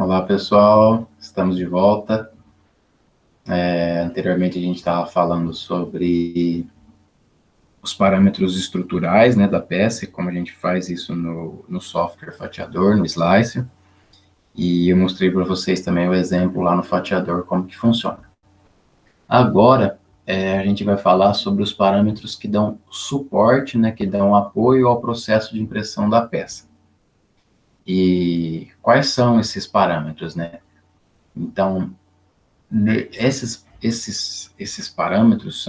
Olá, pessoal, estamos de volta. Anteriormente a gente estava falando sobre os parâmetros estruturais, né, da peça, e como a gente faz isso no software fatiador, no Slicer, e eu mostrei para vocês também o exemplo lá no fatiador, como que funciona. Agora, a gente vai falar sobre os parâmetros que dão suporte, né, que dão apoio ao processo de impressão da peça. E quais são esses parâmetros, né? Então, esses parâmetros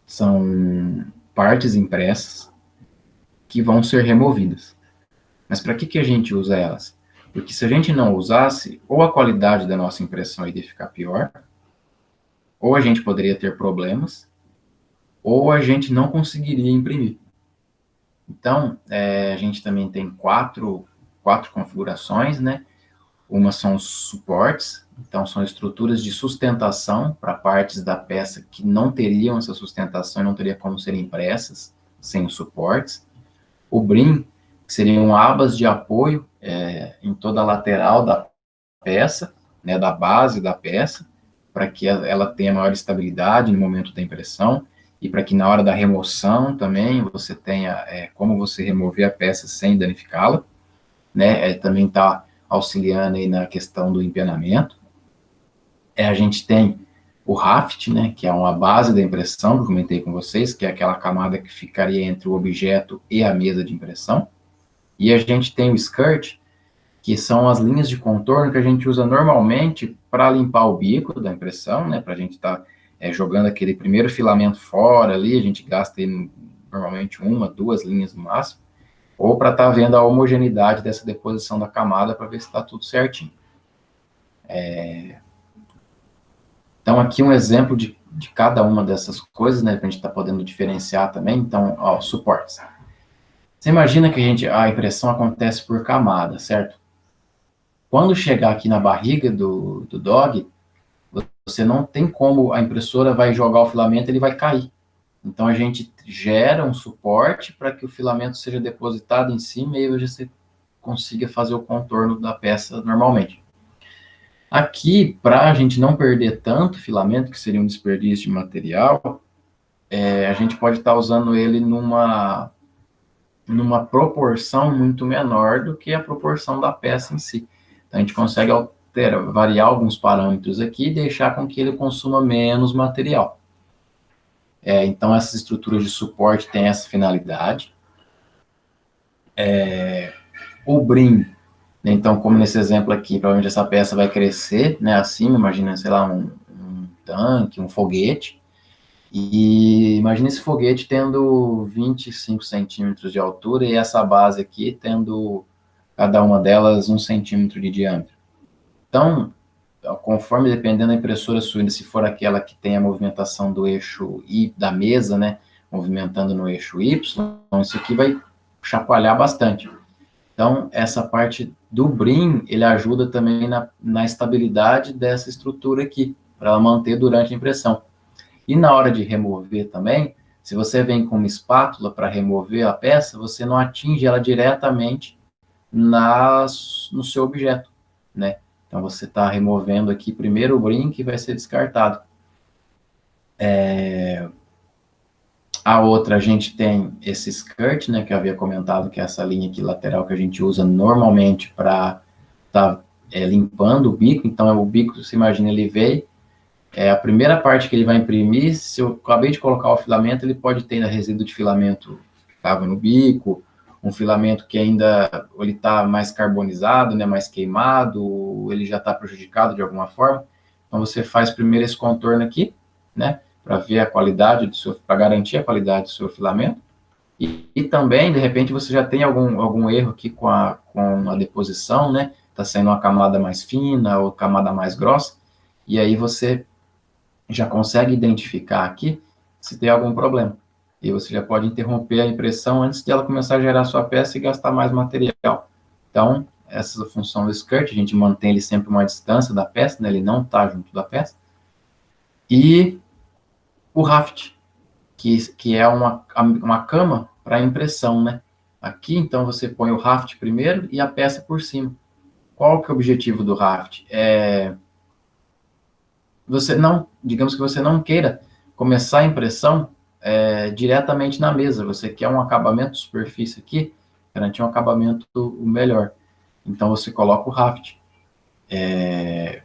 são partes impressas que vão ser removidas. Mas para que a gente usa elas? Porque se a gente não usasse, ou a qualidade da nossa impressão iria ficar pior, ou a gente poderia ter problemas, ou a gente não conseguiria imprimir. Então, a gente também tem quatro configurações, né? Uma são os suportes, então são estruturas de sustentação para partes da peça que não teriam essa sustentação e não teria como serem impressas sem os suportes. O brim, que seriam abas de apoio em toda a lateral da peça, né, da base da peça, para que ela tenha maior estabilidade no momento da impressão e para que na hora da remoção também você tenha como você remover a peça sem danificá-la, né, também está auxiliando aí na questão do empenamento. A gente tem o raft, né, que é uma base da impressão, que eu comentei com vocês, que é aquela camada que ficaria entre o objeto e a mesa de impressão. E a gente tem o skirt, que são as linhas de contorno que a gente usa normalmente para limpar o bico da impressão, né, para a gente estar jogando aquele primeiro filamento fora ali, a gente gasta aí, normalmente 1, 2 linhas no máximo, ou para estar vendo a homogeneidade dessa deposição da camada para ver se está tudo certinho. Então, aqui um exemplo de cada uma dessas coisas, né, que a gente está podendo diferenciar também. Então, ó, suportes. Você imagina que a impressão acontece por camada, certo? Quando chegar aqui na barriga do dog, você não tem como a impressora vai jogar o filamento, ele vai cair. Então, a gente gera um suporte para que o filamento seja depositado em cima e aí você consiga fazer o contorno da peça normalmente. Aqui, para a gente não perder tanto filamento, que seria um desperdício de material, a gente pode estar usando ele numa proporção muito menor do que a proporção da peça em si. Então, a gente consegue variar alguns parâmetros aqui e deixar com que ele consuma menos material. Então, essas estruturas de suporte têm essa finalidade. O brim, então, como nesse exemplo aqui, provavelmente essa peça vai crescer, né, assim, imagina, sei lá, um tanque, um foguete, e imagina esse foguete tendo 25 centímetros de altura e essa base aqui tendo, cada uma delas, 1 centímetro de diâmetro. Então, conforme, dependendo da impressora sua, se for aquela que tem a movimentação do eixo Y da mesa, né, movimentando no eixo Y, então isso aqui vai chacoalhar bastante. Então, essa parte do brim, ele ajuda também na estabilidade dessa estrutura aqui, para ela manter durante a impressão. E na hora de remover também, se você vem com uma espátula para remover a peça, você não atinge ela diretamente no seu objeto, né? Então, você está removendo aqui primeiro o brim, que vai ser descartado. A outra, a gente tem esse skirt, né, que eu havia comentado, que é essa linha aqui lateral que a gente usa normalmente para estar limpando o bico. Então, o bico, você imagina, ele veio, a primeira parte que ele vai imprimir, se eu acabei de colocar o filamento, ele pode ter resíduo de filamento que estava no bico, um filamento que ainda ele está mais carbonizado, né, mais queimado, ele já está prejudicado de alguma forma. Então, você faz primeiro esse contorno aqui, né, para ver a qualidade para garantir a qualidade do seu filamento. E também, de repente, você já tem algum erro aqui com a deposição, né, está saindo uma camada mais fina ou camada mais grossa, e aí você já consegue identificar aqui se tem algum problema. E você já pode interromper a impressão antes de ela começar a gerar sua peça e gastar mais material. Então, essa é a função do skirt, a gente mantém ele sempre uma distância da peça, né? Ele não está junto da peça. E o raft, que é uma cama para impressão, né? Aqui, então, você põe o raft primeiro e a peça por cima. qual que é o objetivo do raft? Você não, digamos que você não queira começar a impressão diretamente na mesa, você quer um acabamento de superfície aqui, garantir um acabamento melhor. Então, você coloca o raft.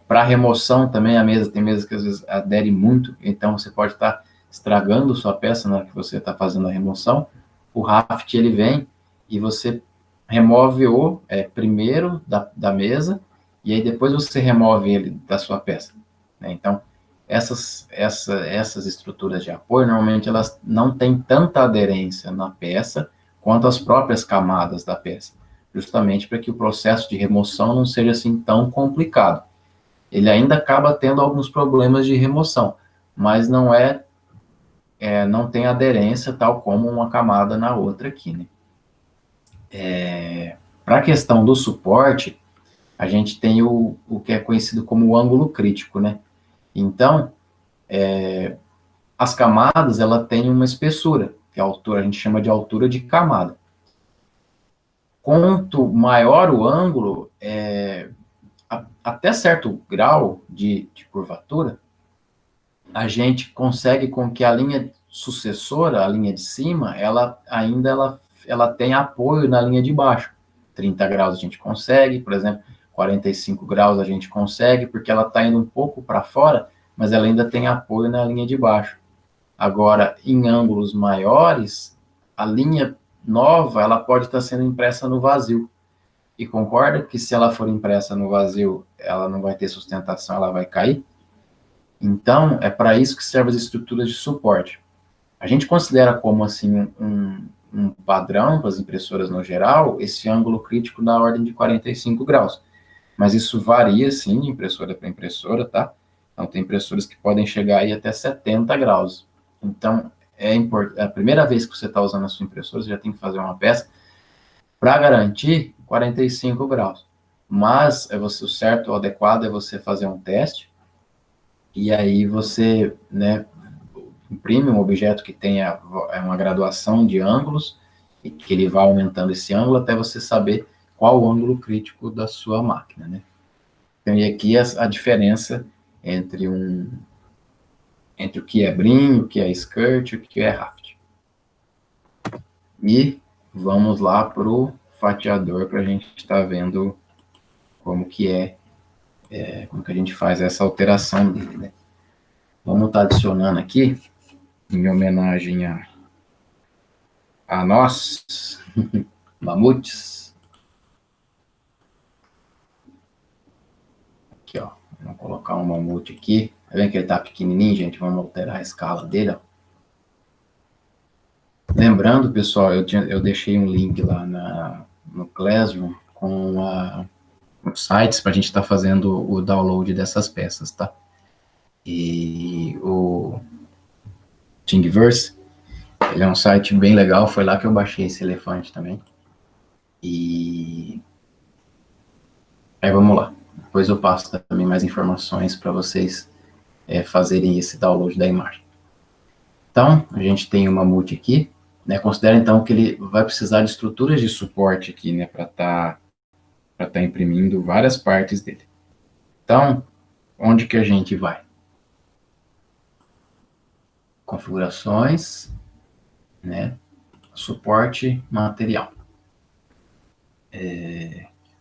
Para remoção também, a mesa, tem mesas que às vezes adere muito, então você pode estar estragando sua peça na hora que você está fazendo a remoção. O raft, ele vem e você remove o primeiro da mesa, e aí depois você remove ele da sua peça, né? Então, essas estruturas de apoio, normalmente elas não têm tanta aderência na peça quanto as próprias camadas da peça, justamente para que o processo de remoção não seja assim tão complicado. Ele ainda acaba tendo alguns problemas de remoção, mas não tem aderência tal como uma camada na outra aqui, né? Para a questão do suporte, a gente tem o que é conhecido como o ângulo crítico, né? Então, as camadas, ela tem uma espessura, que é a altura, a gente chama de altura de camada. Quanto maior o ângulo, até certo grau de curvatura, a gente consegue com que a linha sucessora, a linha de cima, ela tem apoio na linha de baixo. 30 graus a gente consegue, por exemplo, 45 graus a gente consegue, porque ela está indo um pouco para fora, mas ela ainda tem apoio na linha de baixo. Agora, em ângulos maiores, a linha nova, ela pode estar sendo impressa no vazio. E concorda que se ela for impressa no vazio, ela não vai ter sustentação, ela vai cair? Então, é para isso que servem as estruturas de suporte. A gente considera como, assim, um padrão para as impressoras no geral, esse ângulo crítico da ordem de 45 graus. Mas isso varia, sim, de impressora para impressora, tá? Então, tem impressoras que podem chegar aí até 70 graus. Então, a primeira vez que você está usando a sua impressora, você já tem que fazer uma peça para garantir 45 graus. Mas o certo, o adequado é você fazer um teste, e aí você, né, imprime um objeto que tenha uma graduação de ângulos, e que ele vá aumentando esse ângulo até você saber qual o ângulo crítico da sua máquina, né? Então, e aqui a diferença entre o que é brim, o que é skirt, o que é raft. E vamos lá para o fatiador, para a gente estar vendo como que como que a gente faz essa alteração dele, né? Vamos estar adicionando aqui, em homenagem a nós, mamutes. Aqui, ó. Vamos colocar um mamute aqui. Tá vendo que ele tá pequenininho, gente? Vamos alterar a escala dele, ó. Lembrando, pessoal, eu deixei um link lá no Classroom com os sites para a gente estar fazendo o download dessas peças, tá? E o Thingiverse, ele é um site bem legal, foi lá que eu baixei esse elefante também. E aí vamos lá. Depois eu passo também mais informações para vocês fazerem esse download da imagem. Então, a gente tem o mamute aqui, né? Considera então que ele vai precisar de estruturas de suporte aqui, né, para tá imprimindo várias partes dele. Então, onde que a gente vai? Configurações, né? Suporte material.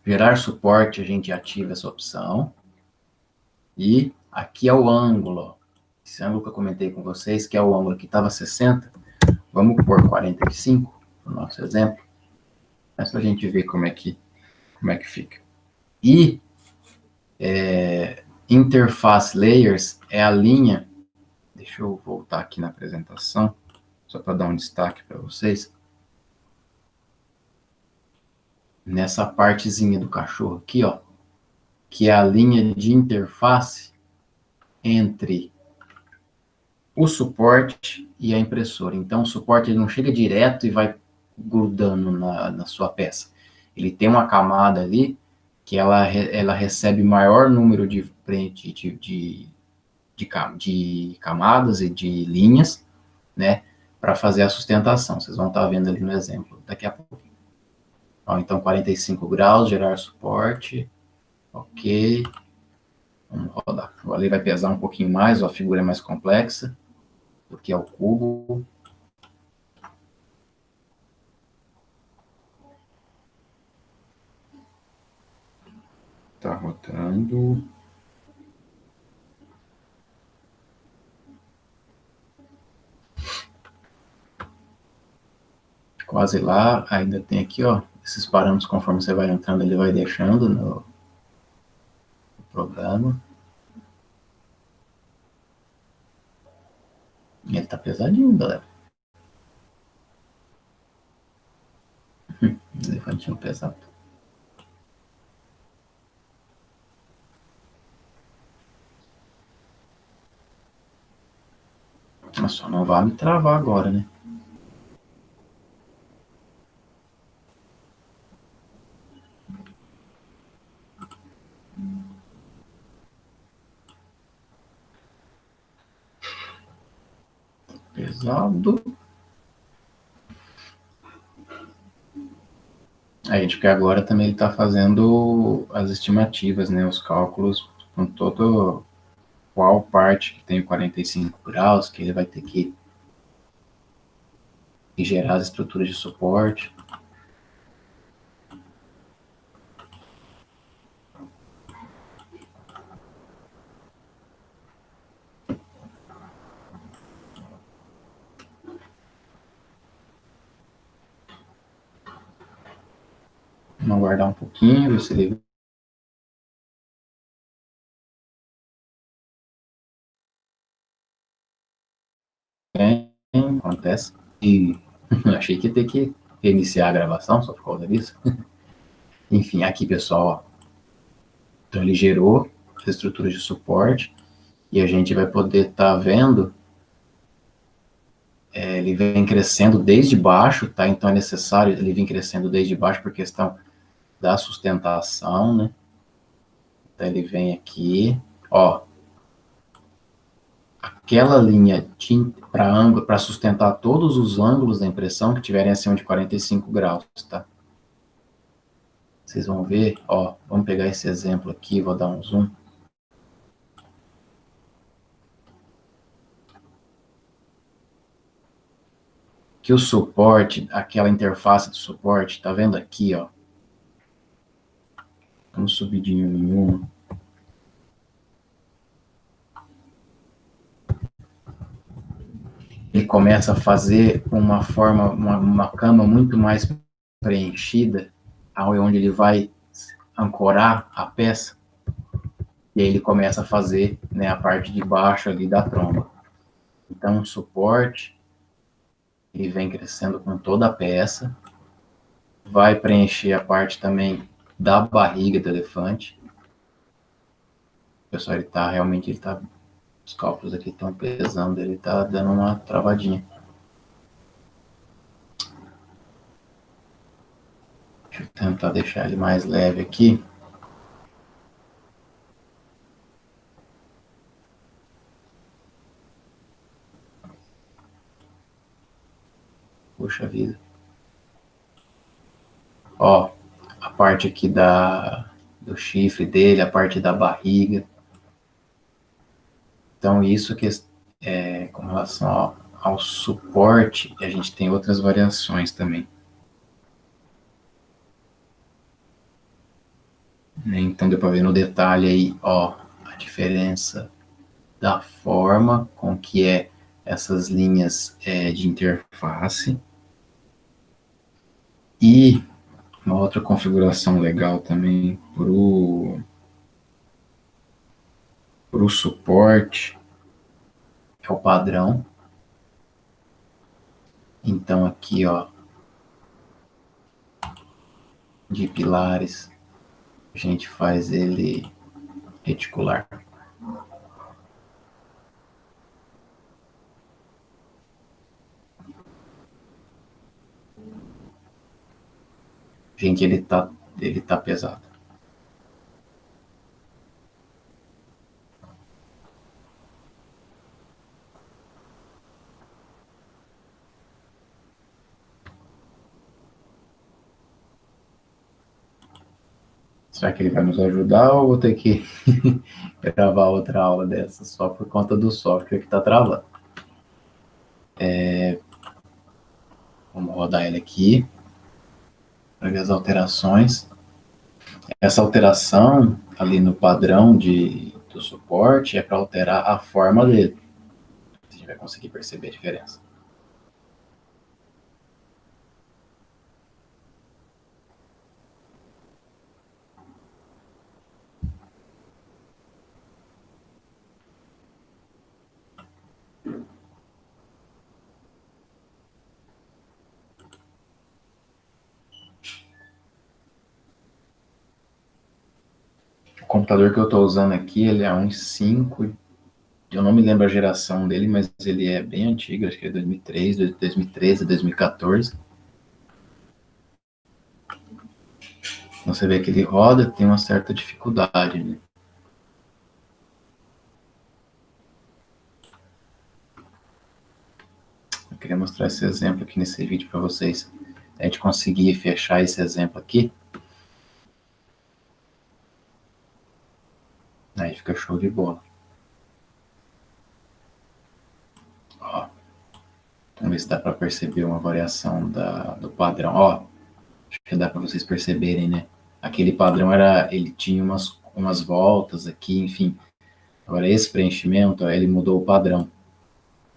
Gerar suporte, a gente ativa essa opção. E aqui é o ângulo. Esse ângulo que eu comentei com vocês, que é o ângulo que estava 60, vamos pôr 45, no nosso exemplo, mas para a gente ver como é que fica. E interface layers é a linha, deixa eu voltar aqui na apresentação, só para dar um destaque para vocês. Nessa partezinha do cachorro aqui, ó, que é a linha de interface entre o suporte e a impressora. Então, o suporte ele não chega direto e vai grudando na sua peça. Ele tem uma camada ali que ela recebe maior número de camadas e de linhas, né, para fazer a sustentação. Vocês vão estar vendo ali no exemplo daqui a pouco. Então, 45 graus, gerar suporte. Ok. Vamos rodar. Agora ele vai pesar um pouquinho mais, ó, a figura é mais complexa do que é o cubo. Tá rodando. Quase lá. Ainda tem aqui, ó, esses parâmetros, conforme você vai entrando, ele vai deixando no programa. E ele tá pesadinho, galera. Elefantinho pesado. Mas só não vai me travar agora, né? Pesado. A gente, porque agora também ele está fazendo as estimativas, né? Os cálculos com todo qual parte que tem 45 graus, que ele vai ter que gerar as estruturas de suporte. Vamos aguardar um pouquinho, ver se ele vem. Acontece. E achei que ia ter que reiniciar a gravação só por causa disso. Enfim, aqui, pessoal, ó. Então ele gerou as estruturas de suporte e a gente vai poder estar vendo, ele vem crescendo desde baixo, tá? Então é necessário ele vir crescendo desde baixo por questão da sustentação, né? Então ele vem aqui, ó, aquela linha para ângulo, para sustentar todos os ângulos da impressão que tiverem acima de 45 graus, tá? Vocês vão ver, ó, vamos pegar esse exemplo aqui, vou dar um zoom. Que o suporte, aquela interface do suporte, tá vendo aqui, ó? Vamos subir de um em uma. Ele começa a fazer uma forma, uma cama muito mais preenchida, onde ele vai ancorar a peça, e aí ele começa a fazer, né, a parte de baixo ali da tromba. Então, o suporte, ele vem crescendo com toda a peça, vai preencher a parte também da barriga do elefante. Pessoal, os cálculos aqui estão pesando, ele está dando uma travadinha. Deixa eu tentar deixar ele mais leve aqui. Puxa vida. Ó, a parte aqui do chifre dele, a parte da barriga. Então, isso que com relação ao suporte, a gente tem outras variações também. Né? Então, deu para ver no detalhe aí, ó, a diferença da forma com que essas linhas de interface. E uma outra configuração legal também para o suporte é o padrão. Então aqui, ó, de pilares, a gente faz ele reticular. Gente, ele tá pesado. Será que ele vai nos ajudar ou vou ter que gravar outra aula dessa só por conta do software que está travando? Vamos rodar ele aqui para ver as alterações. Essa alteração ali no padrão do suporte é para alterar a forma dele. A gente vai conseguir perceber a diferença. O computador que eu estou usando aqui, ele é um i5. Eu não me lembro a geração dele, mas ele é bem antigo, acho que é 2003, 2013, 2014. Você vê que ele roda, tem uma certa dificuldade, né? Eu queria mostrar esse exemplo aqui nesse vídeo para vocês. A gente conseguir fechar esse exemplo aqui, aí fica show de bola. Ó, vamos ver se dá para perceber uma variação do padrão. Ó, acho que dá para vocês perceberem, né? Aquele padrão ele tinha umas voltas aqui, enfim. Agora esse preenchimento, ó, ele mudou o padrão.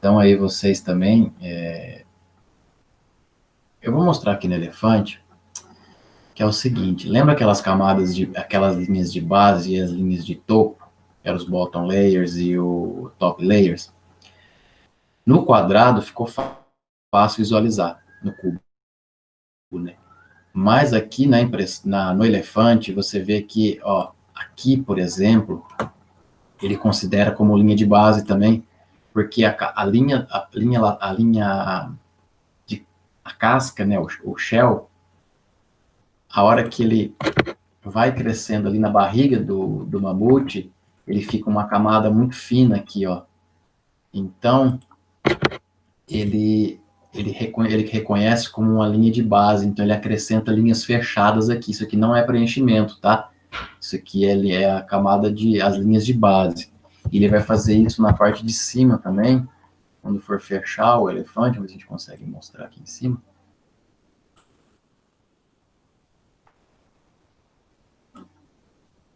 Então aí vocês também, eu vou mostrar aqui no elefante, que é o seguinte, lembra aquelas linhas de base e as linhas de topo, que eram os bottom layers e o top layers? No quadrado ficou fácil visualizar, no cubo, né? Mas aqui no elefante, você vê que, ó, aqui, por exemplo, ele considera como linha de base também, porque a linha de a casca, né, o shell, a hora que ele vai crescendo ali na barriga do mamute, ele fica uma camada muito fina aqui, ó. Então, ele reconhece como uma linha de base, então ele acrescenta linhas fechadas aqui. Isso aqui não é preenchimento, tá? Isso aqui é a camada as linhas de base. E ele vai fazer isso na parte de cima também, quando for fechar o elefante, a gente consegue mostrar aqui em cima.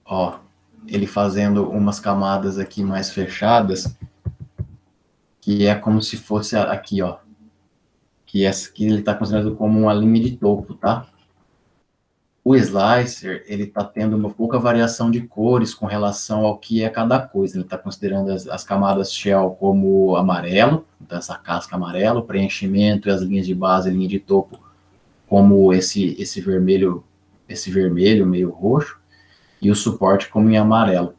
Ó, ele fazendo umas camadas aqui mais fechadas, que é como se fosse aqui, ó, que essa aqui ele está considerado como uma linha de topo, tá? O slicer, ele está tendo uma pouca variação de cores com relação ao que é cada coisa. Ele está considerando as camadas shell como amarelo, então essa casca amarelo, preenchimento e as linhas de base, linha de topo, como esse vermelho meio roxo, e o suporte como em amarelo.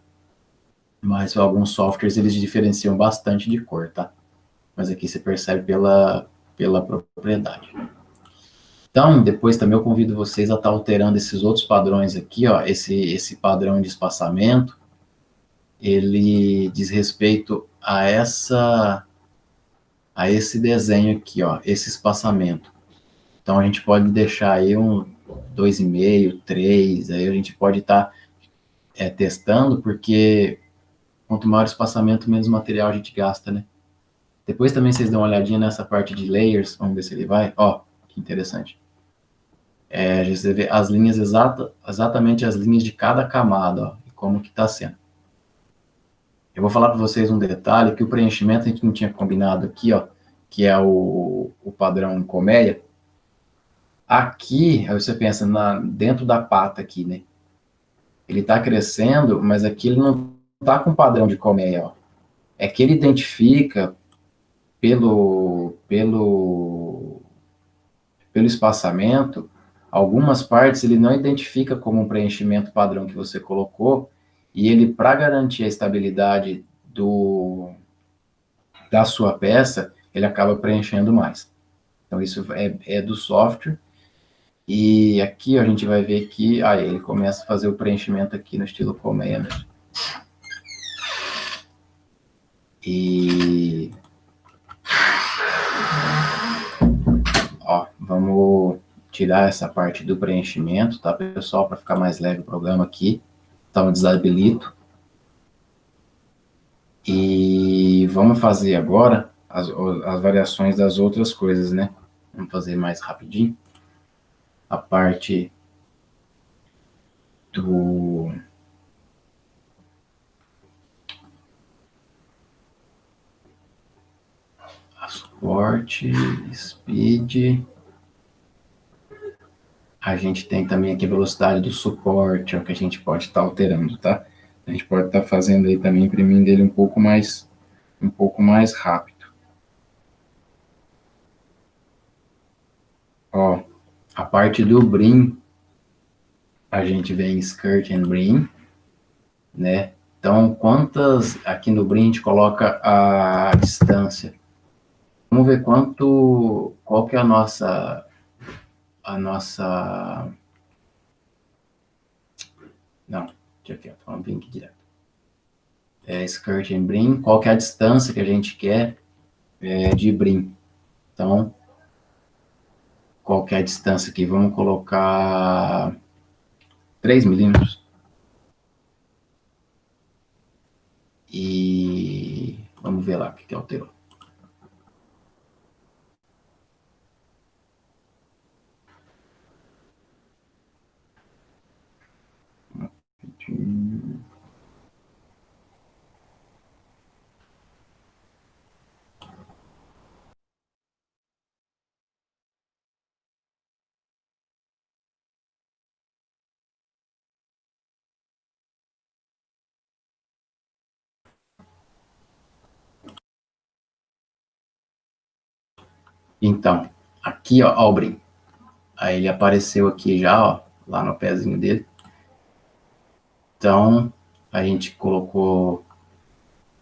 Mas alguns softwares eles diferenciam bastante de cor, tá? Mas aqui você percebe pela propriedade. Então, depois também eu convido vocês a estar alterando esses outros padrões aqui, ó, esse padrão de espaçamento, ele diz respeito a esse desenho aqui, ó, esse espaçamento. Então, a gente pode deixar aí um 2,5, 3, aí a gente pode estar testando, porque quanto maior o espaçamento, menos material a gente gasta, né? Depois também vocês dão uma olhadinha nessa parte de layers, vamos ver se ele vai. Ó, que interessante. Você vê as linhas exatamente as linhas de cada camada, ó, e como que está sendo. Eu vou falar para vocês um detalhe, que o preenchimento a gente não tinha combinado aqui, ó, que é o padrão colmeia. Aqui, aí você pensa dentro da pata aqui, né? Ele está crescendo, mas aqui ele não está com padrão de colmeia, ó. É que ele identifica pelo espaçamento, algumas partes ele não identifica como um preenchimento padrão que você colocou, e ele, para garantir a estabilidade da sua peça, ele acaba preenchendo mais. Então, isso é do software. E aqui a gente vai ver que ele começa a fazer o preenchimento aqui no estilo colmeia mesmo. E vamos tirar essa parte do preenchimento, tá, pessoal? Para ficar mais leve o programa aqui. Então, desabilito. E vamos fazer agora as variações das outras coisas, né? Vamos fazer mais rapidinho. A parte do suporte, speed. A gente tem também aqui a velocidade do suporte, é o que a gente pode estar alterando, tá? A gente pode estar fazendo aí também, imprimindo ele um pouco mais rápido. Ó, a parte do brim, a gente vem skirt and brim, né? Então, aqui no brim a gente coloca a distância. Vamos ver qual que é a nossa, não, deixa aqui, vamos vir aqui direto. Skirt and brim, qual que é a distância que a gente quer de brim. Então, qual que é a distância aqui? Vamos colocar 3 milímetros. E vamos ver lá o que alterou. Então, aqui, ó o brim. Aí ele apareceu aqui já, ó, lá no pezinho dele. Então, a gente colocou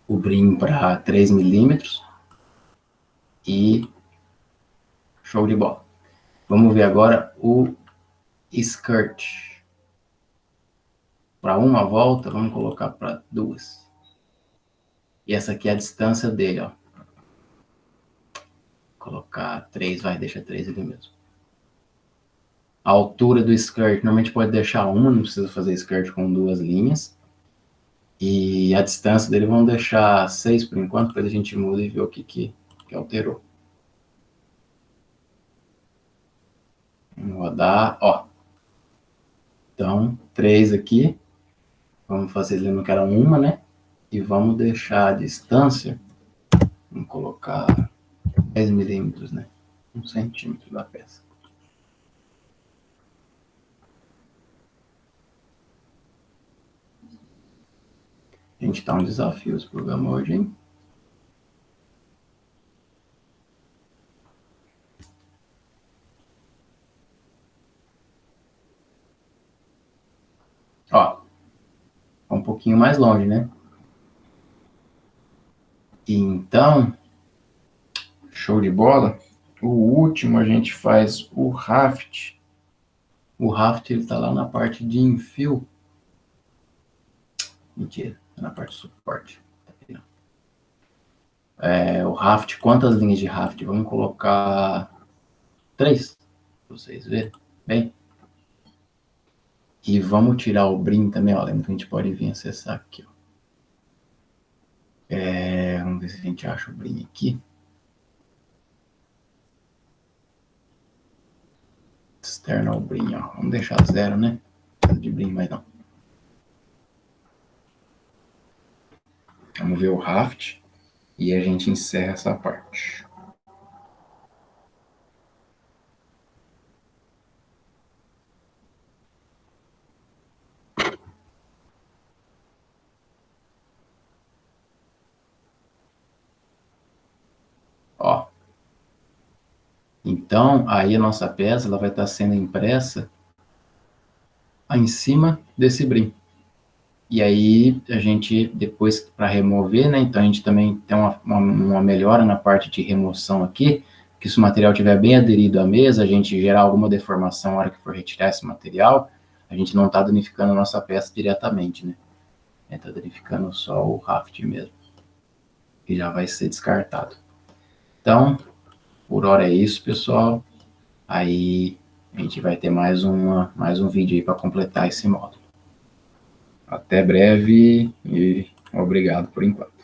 o brim para 3 milímetros e show de bola. Vamos ver agora o skirt. Para uma volta, vamos colocar para 2. E essa aqui é a distância dele, ó. Colocar 3, vai, deixa 3 ali mesmo. A altura do skirt, normalmente pode deixar uma, não precisa fazer skirt com 2 linhas. E a distância dele vamos deixar 6 por enquanto, depois a gente muda e vê o que alterou. Vamos rodar, ó. Então, 3 aqui. Vamos fazer, lembra que era uma, né? E vamos deixar a distância, vamos colocar 10 milímetros, né? 1 centímetro da peça. A gente tá um desafio esse programa hoje, hein? Ó, um pouquinho mais longe, né? Então, show de bola. O último a gente faz o raft. O raft ele tá lá na parte de enfio. Mentira, tá na parte de suporte. O raft, quantas linhas de raft? Vamos colocar 3, pra vocês verem. Bem. E vamos tirar o brim também, ó. Lembra que a gente pode vir acessar aqui, ó. Vamos ver se a gente acha o brim aqui. External brim, ó. Vamos deixar 0, né? Não de brim mais não. Vamos ver o raft e a gente encerra essa parte. Ó. Então, aí a nossa peça ela vai estar sendo impressa em cima desse brim. E aí a gente, depois para remover, né? Então a gente também tem uma melhora na parte de remoção aqui, que se o material estiver bem aderido à mesa, a gente gerar alguma deformação na hora que for retirar esse material, a gente não está danificando a nossa peça diretamente, né? Está danificando só o raft mesmo, que já vai ser descartado. Então, por hora é isso, pessoal. Aí A gente vai ter mais um vídeo aí para completar esse módulo. Até breve e obrigado por enquanto.